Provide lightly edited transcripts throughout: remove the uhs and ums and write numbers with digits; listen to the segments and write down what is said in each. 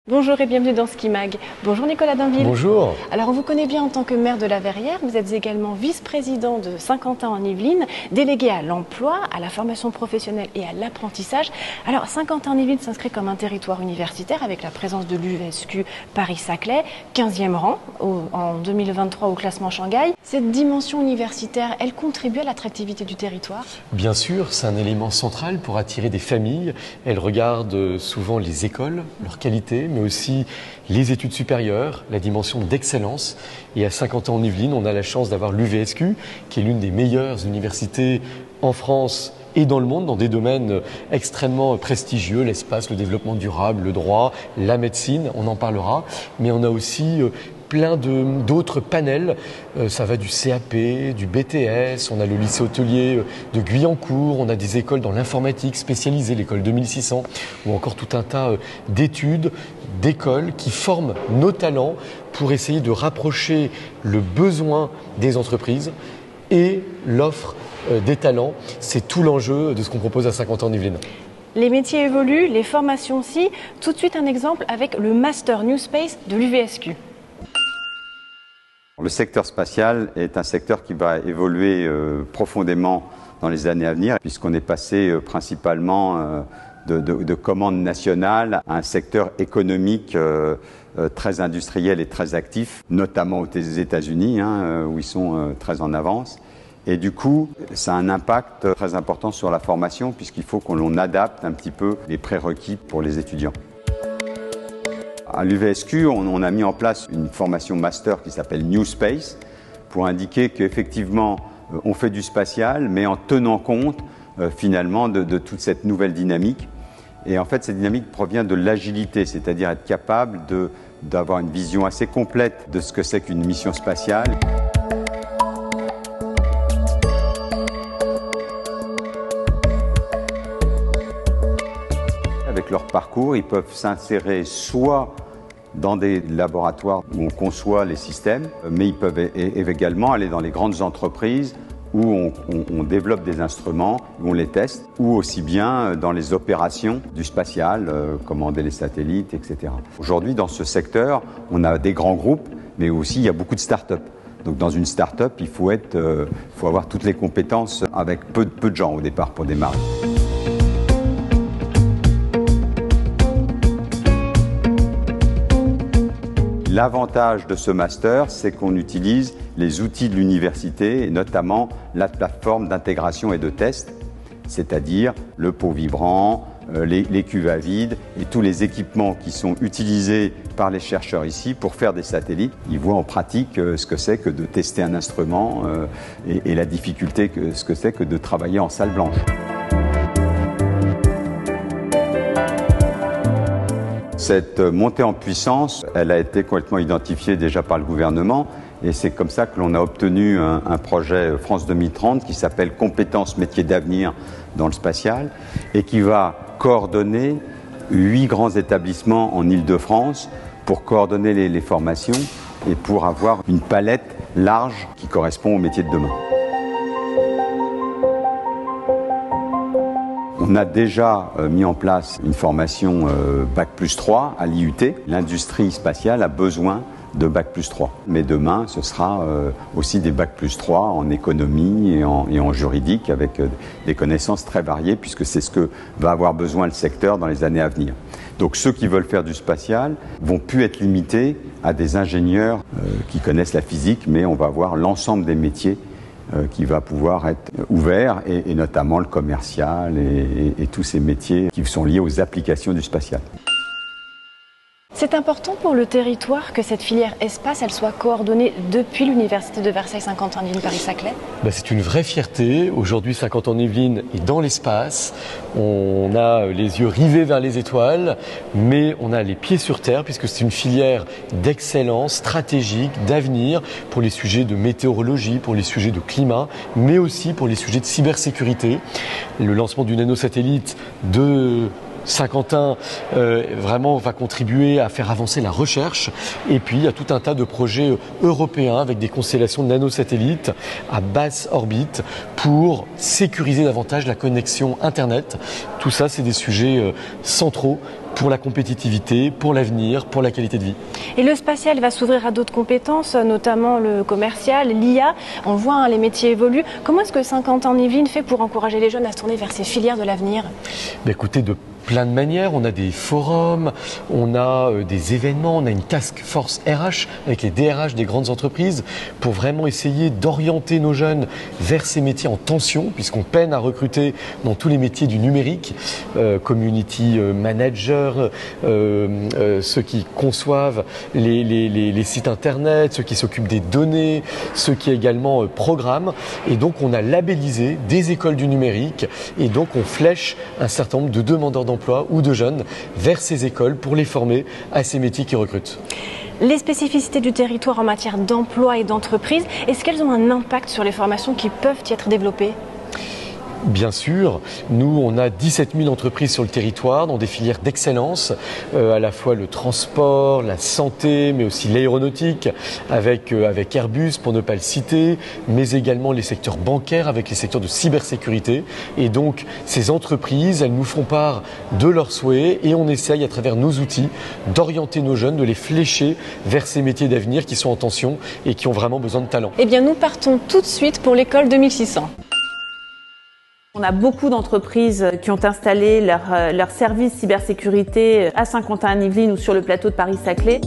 Bonjour et bienvenue dans Skimag. Bonjour Nicolas Dainville. Bonjour. Alors on vous connaît bien en tant que maire de la Verrière, vous êtes également vice-président de Saint-Quentin en Yvelines, délégué à l'emploi, à la formation professionnelle et à l'apprentissage. Alors Saint-Quentin en Yvelines s'inscrit comme un territoire universitaire avec la présence de l'UVSQ Paris-Saclay, 15e rang en 2023 au classement Shanghai. Cette dimension universitaire, elle contribue à l'attractivité du territoire? Bien sûr, c'est un élément central pour attirer des familles. Elle regarde souvent les écoles, leur qualité, mais aussi les études supérieures, la dimension d'excellence. Et à Saint-Quentin-en-Yvelines, on a la chance d'avoir l'UVSQ, qui est l'une des meilleures universités en France et dans le monde, dans des domaines extrêmement prestigieux, l'espace, le développement durable, le droit, la médecine, on en parlera. Mais on a aussi plein d'autres panels, ça va du CAP, du BTS, on a le lycée hôtelier de Guyancourt, on a des écoles dans l'informatique spécialisée, l'école 2600, ou encore tout un tas d'études, d'écoles qui forment nos talents pour essayer de rapprocher le besoin des entreprises et l'offre des talents. C'est tout l'enjeu de ce qu'on propose à Saint-Quentin-en-Yvelines. Les métiers évoluent, les formations aussi. Tout de suite un exemple avec le Master New Space de l'UVSQ. Le secteur spatial est un secteur qui va évoluer profondément dans les années à venir, puisqu'on est passé principalement de commandes nationales à un secteur économique très industriel et très actif, notamment aux États-Unis, où ils sont très en avance. Et du coup, ça a un impact très important sur la formation, puisqu'il faut qu'on adapte un petit peu les prérequis pour les étudiants. À l'UVSQ, on a mis en place une formation master qui s'appelle New Space pour indiquer qu'effectivement, on fait du spatial, mais en tenant compte finalement de toute cette nouvelle dynamique. Et en fait, cette dynamique provient de l'agilité, c'est-à-dire être capable d'avoir une vision assez complète de ce que c'est qu'une mission spatiale. Avec leur parcours, ils peuvent s'insérer soit dans des laboratoires où on conçoit les systèmes, mais ils peuvent également aller dans les grandes entreprises où on développe des instruments, où on les teste, ou aussi bien dans les opérations du spatial, commander les satellites, etc. Aujourd'hui, dans ce secteur, on a des grands groupes, mais aussi il y a beaucoup de start-up. Donc dans une start-up, il faut avoir toutes les compétences avec peu de gens au départ pour démarrer. L'avantage de ce master, c'est qu'on utilise les outils de l'université, et notamment la plateforme d'intégration et de test, c'est-à-dire le pot vibrant, les cuves à vide et tous les équipements qui sont utilisés par les chercheurs ici pour faire des satellites. Ils voient en pratique ce que c'est que de tester un instrument et la difficulté ce que c'est que de travailler en salle blanche. Cette montée en puissance, elle a été complètement identifiée déjà par le gouvernement et c'est comme ça que l'on a obtenu un projet France 2030 qui s'appelle Compétences métiers d'avenir dans le spatial et qui va coordonner 8 grands établissements en Île-de-France pour coordonner les formations et pour avoir une palette large qui correspond aux métiers de demain. On a déjà mis en place une formation Bac+3 à l'IUT. L'industrie spatiale a besoin de Bac+3. Mais demain, ce sera aussi des Bac+3 en économie et en juridique avec des connaissances très variées puisque c'est ce que va avoir besoin le secteur dans les années à venir. Donc ceux qui veulent faire du spatial vont plus être limités à des ingénieurs qui connaissent la physique, mais on va avoir l'ensemble des métiers qui va pouvoir être ouvert et notamment le commercial et tous ces métiers qui sont liés aux applications du spatial. C'est important pour le territoire que cette filière espace, elle soit coordonnée depuis l'université de Versailles Saint-Quentin-en-Yvelines Paris-Saclay. C'est une vraie fierté. Aujourd'hui, Saint-Quentin-en-Yvelines est dans l'espace. On a les yeux rivés vers les étoiles, mais on a les pieds sur terre puisque c'est une filière d'excellence, stratégique, d'avenir pour les sujets de météorologie, pour les sujets de climat, mais aussi pour les sujets de cybersécurité. Le lancement du nanosatellite de Saint-Quentin vraiment va contribuer à faire avancer la recherche et puis il y a tout un tas de projets européens avec des constellations de nanosatellites à basse orbite pour sécuriser davantage la connexion Internet. Tout ça, c'est des sujets centraux pour la compétitivité, pour l'avenir, pour la qualité de vie. Et le spatial va s'ouvrir à d'autres compétences, notamment le commercial, l'IA. On voit, les métiers évoluent. Comment est-ce que Saint-Quentin-en-Yvelines fait pour encourager les jeunes à se tourner vers ces filières de l'avenir? Écoutez, de plein de manières. On a des forums, on a des événements, on a une task force RH avec les DRH des grandes entreprises pour vraiment essayer d'orienter nos jeunes vers ces métiers en tension, puisqu'on peine à recruter dans tous les métiers du numérique, community manager, ceux qui conçoivent les sites internet, ceux qui s'occupent des données, ceux qui également programment. Et donc on a labellisé des écoles du numérique et donc on flèche un certain nombre de demandeurs d'emploi ou de jeunes vers ces écoles pour les former à ces métiers qui recrutent. Les spécificités du territoire en matière d'emploi et d'entreprise, est-ce qu'elles ont un impact sur les formations qui peuvent y être développées ? Bien sûr, nous on a 17 000 entreprises sur le territoire dans des filières d'excellence, à la fois le transport, la santé, mais aussi l'aéronautique avec Airbus pour ne pas le citer, mais également les secteurs bancaires avec les secteurs de cybersécurité. Et donc ces entreprises, elles nous font part de leurs souhaits et on essaye à travers nos outils d'orienter nos jeunes, de les flécher vers ces métiers d'avenir qui sont en tension et qui ont vraiment besoin de talent. Eh bien nous partons tout de suite pour l'école 2600. On a beaucoup d'entreprises qui ont installé leur service cybersécurité à Saint-Quentin-en-Yvelines ou sur le plateau de Paris-Saclay.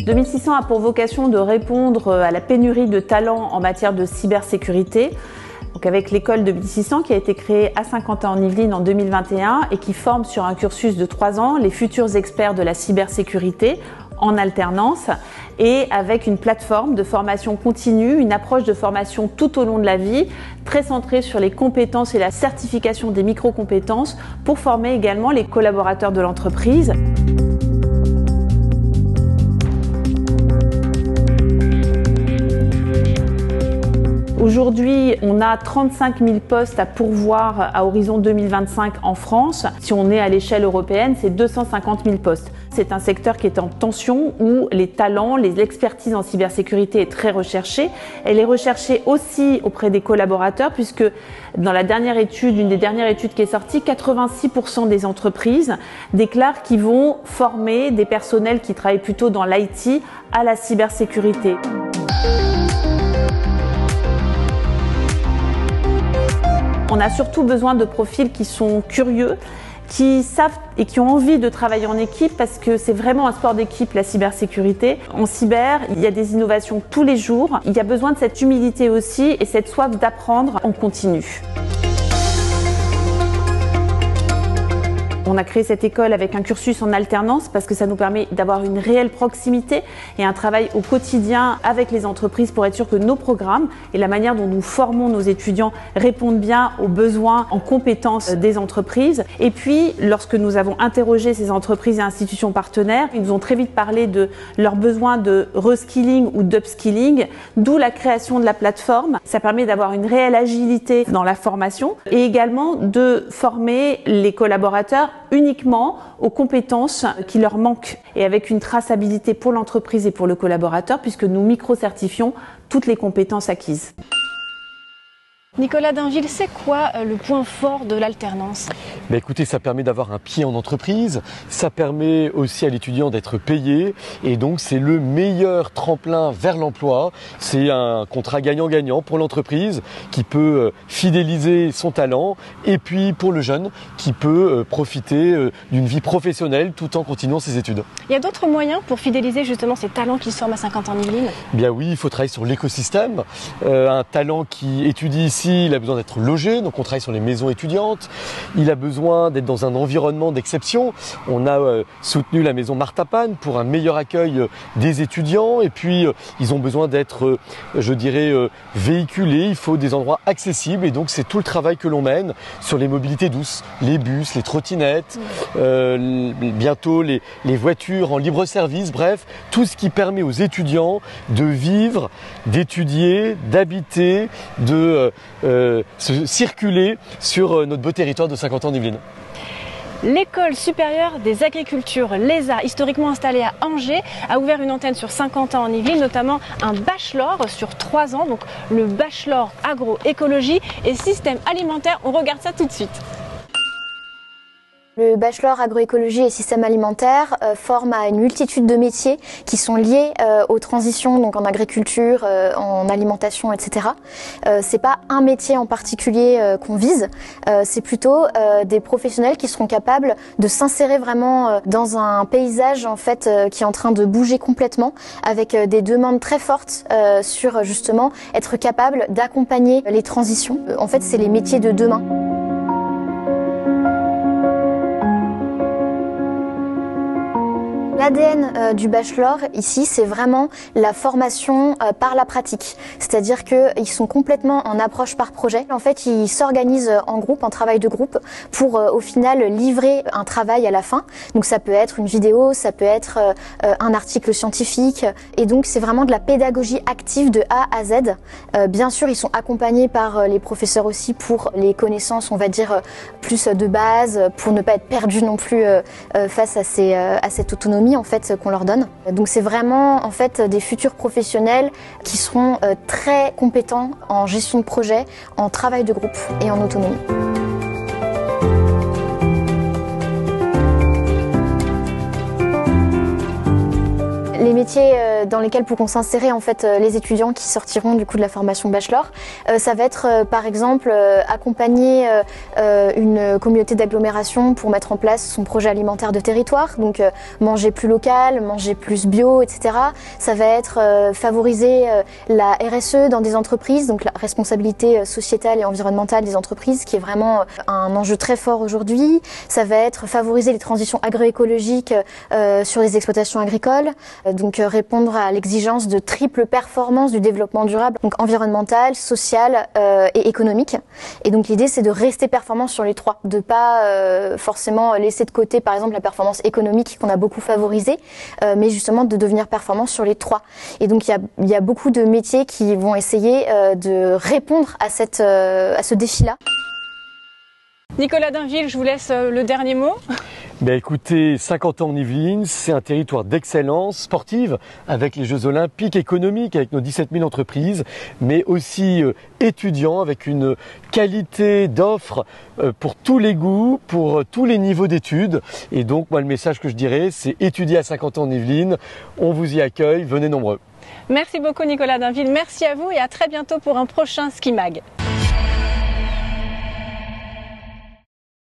« 2600 a pour vocation de répondre à la pénurie de talents en matière de cybersécurité. Donc avec l'école 2600 qui a été créée à Saint-Quentin-en-Yvelines en 2021 et qui forme sur un cursus de 3 ans les futurs experts de la cybersécurité en alternance et avec une plateforme de formation continue, une approche de formation tout au long de la vie, très centrée sur les compétences et la certification des micro-compétences pour former également les collaborateurs de l'entreprise. Aujourd'hui, on a 35 000 postes à pourvoir à horizon 2025 en France. Si on est à l'échelle européenne, c'est 250 000 postes. C'est un secteur qui est en tension où les talents, l'expertise en cybersécurité est très recherchée. Elle est recherchée aussi auprès des collaborateurs puisque dans la dernière étude, une des dernières études qui est sortie, 86% des entreprises déclarent qu'ils vont former des personnels qui travaillent plutôt dans l'IT à la cybersécurité. On a surtout besoin de profils qui sont curieux, qui savent et qui ont envie de travailler en équipe parce que c'est vraiment un sport d'équipe, la cybersécurité. En cyber, il y a des innovations tous les jours. Il y a besoin de cette humilité aussi et cette soif d'apprendre en continu. On a créé cette école avec un cursus en alternance parce que ça nous permet d'avoir une réelle proximité et un travail au quotidien avec les entreprises pour être sûr que nos programmes et la manière dont nous formons nos étudiants répondent bien aux besoins en compétences des entreprises. Et puis, lorsque nous avons interrogé ces entreprises et institutions partenaires, ils nous ont très vite parlé de leurs besoins de reskilling ou d'upskilling, d'où la création de la plateforme. Ça permet d'avoir une réelle agilité dans la formation et également de former les collaborateurs uniquement aux compétences qui leur manquent et avec une traçabilité pour l'entreprise et pour le collaborateur puisque nous micro-certifions toutes les compétences acquises. Nicolas Dainville, c'est quoi le point fort de l'alternance ? Écoutez, ça permet d'avoir un pied en entreprise, ça permet aussi à l'étudiant d'être payé et donc c'est le meilleur tremplin vers l'emploi. C'est un contrat gagnant-gagnant pour l'entreprise qui peut fidéliser son talent et puis pour le jeune qui peut profiter d'une vie professionnelle tout en continuant ses études. Il y a d'autres moyens pour fidéliser justement ces talents qui se forment à Saint-Quentin-en-Yvelines ? Bien oui, il faut travailler sur l'écosystème. Un talent qui étudie ici, il a besoin d'être logé, donc on travaille sur les maisons étudiantes. Il a besoin d'être dans un environnement d'exception. On a soutenu la maison Martha Pan pour un meilleur accueil des étudiants. Et puis, ils ont besoin d'être, je dirais, véhiculés. Il faut des endroits accessibles. Et donc, c'est tout le travail que l'on mène sur les mobilités douces, les bus, les trottinettes, bientôt les voitures en libre service. Bref, tout ce qui permet aux étudiants de vivre, d'étudier, d'habiter, de se circuler sur notre beau territoire de Saint-Quentin-en-Yvelines. L'École supérieure des agricultures, l'ESA, historiquement installée à Angers, a ouvert une antenne sur Saint-Quentin en Yvelines, notamment un bachelor sur 3 ans, donc le bachelor agroécologie et système alimentaire. On regarde ça tout de suite. Le bachelor agroécologie et système alimentaire forme à une multitude de métiers qui sont liés aux transitions, donc en agriculture, en alimentation, etc. C'est pas un métier en particulier qu'on vise, c'est plutôt des professionnels qui seront capables de s'insérer vraiment dans un paysage en fait qui est en train de bouger complètement, avec des demandes très fortes sur justement être capable d'accompagner les transitions. En fait, c'est les métiers de demain. L'ADN du bachelor, ici, c'est vraiment la formation par la pratique. C'est-à-dire qu'ils sont complètement en approche par projet. En fait, ils s'organisent en groupe, en travail de groupe, pour au final livrer un travail à la fin. Donc ça peut être une vidéo, ça peut être un article scientifique. Et donc c'est vraiment de la pédagogie active de A à Z. Bien sûr, ils sont accompagnés par les professeurs aussi pour les connaissances, on va dire, plus de base, pour ne pas être perdus non plus face à cette autonomie en fait qu'on leur donne. Donc c'est vraiment en fait des futurs professionnels qui seront très compétents en gestion de projet, en travail de groupe et en autonomie. Les métiers dans lesquels pourront s'insérer en fait les étudiants qui sortiront du coup de la formation bachelor, ça va être par exemple accompagner une communauté d'agglomération pour mettre en place son projet alimentaire de territoire, donc manger plus local, manger plus bio, etc. Ça va être favoriser la RSE dans des entreprises, donc la responsabilité sociétale et environnementale des entreprises, qui est vraiment un enjeu très fort aujourd'hui. Ça va être favoriser les transitions agroécologiques sur les exploitations agricoles. Donc répondre à l'exigence de triple performance du développement durable, donc environnemental, social et économique. Et donc l'idée c'est de rester performant sur les trois, de pas forcément laisser de côté par exemple la performance économique qu'on a beaucoup favorisée, mais justement de devenir performant sur les trois. Et donc il y a beaucoup de métiers qui vont essayer de répondre à ce défi-là. Nicolas Dainville, je vous laisse le dernier mot. Ben écoutez, 50 ans en Yvelines, c'est un territoire d'excellence sportive avec les Jeux Olympiques, économiques avec nos 17 000 entreprises, mais aussi étudiants avec une qualité d'offres pour tous les goûts, pour tous les niveaux d'études. Et donc moi le message que je dirais, c'est étudier à 50 ans en Yvelines, on vous y accueille, venez nombreux. Merci beaucoup Nicolas Dainville, merci à vous et à très bientôt pour un prochain Ski Mag.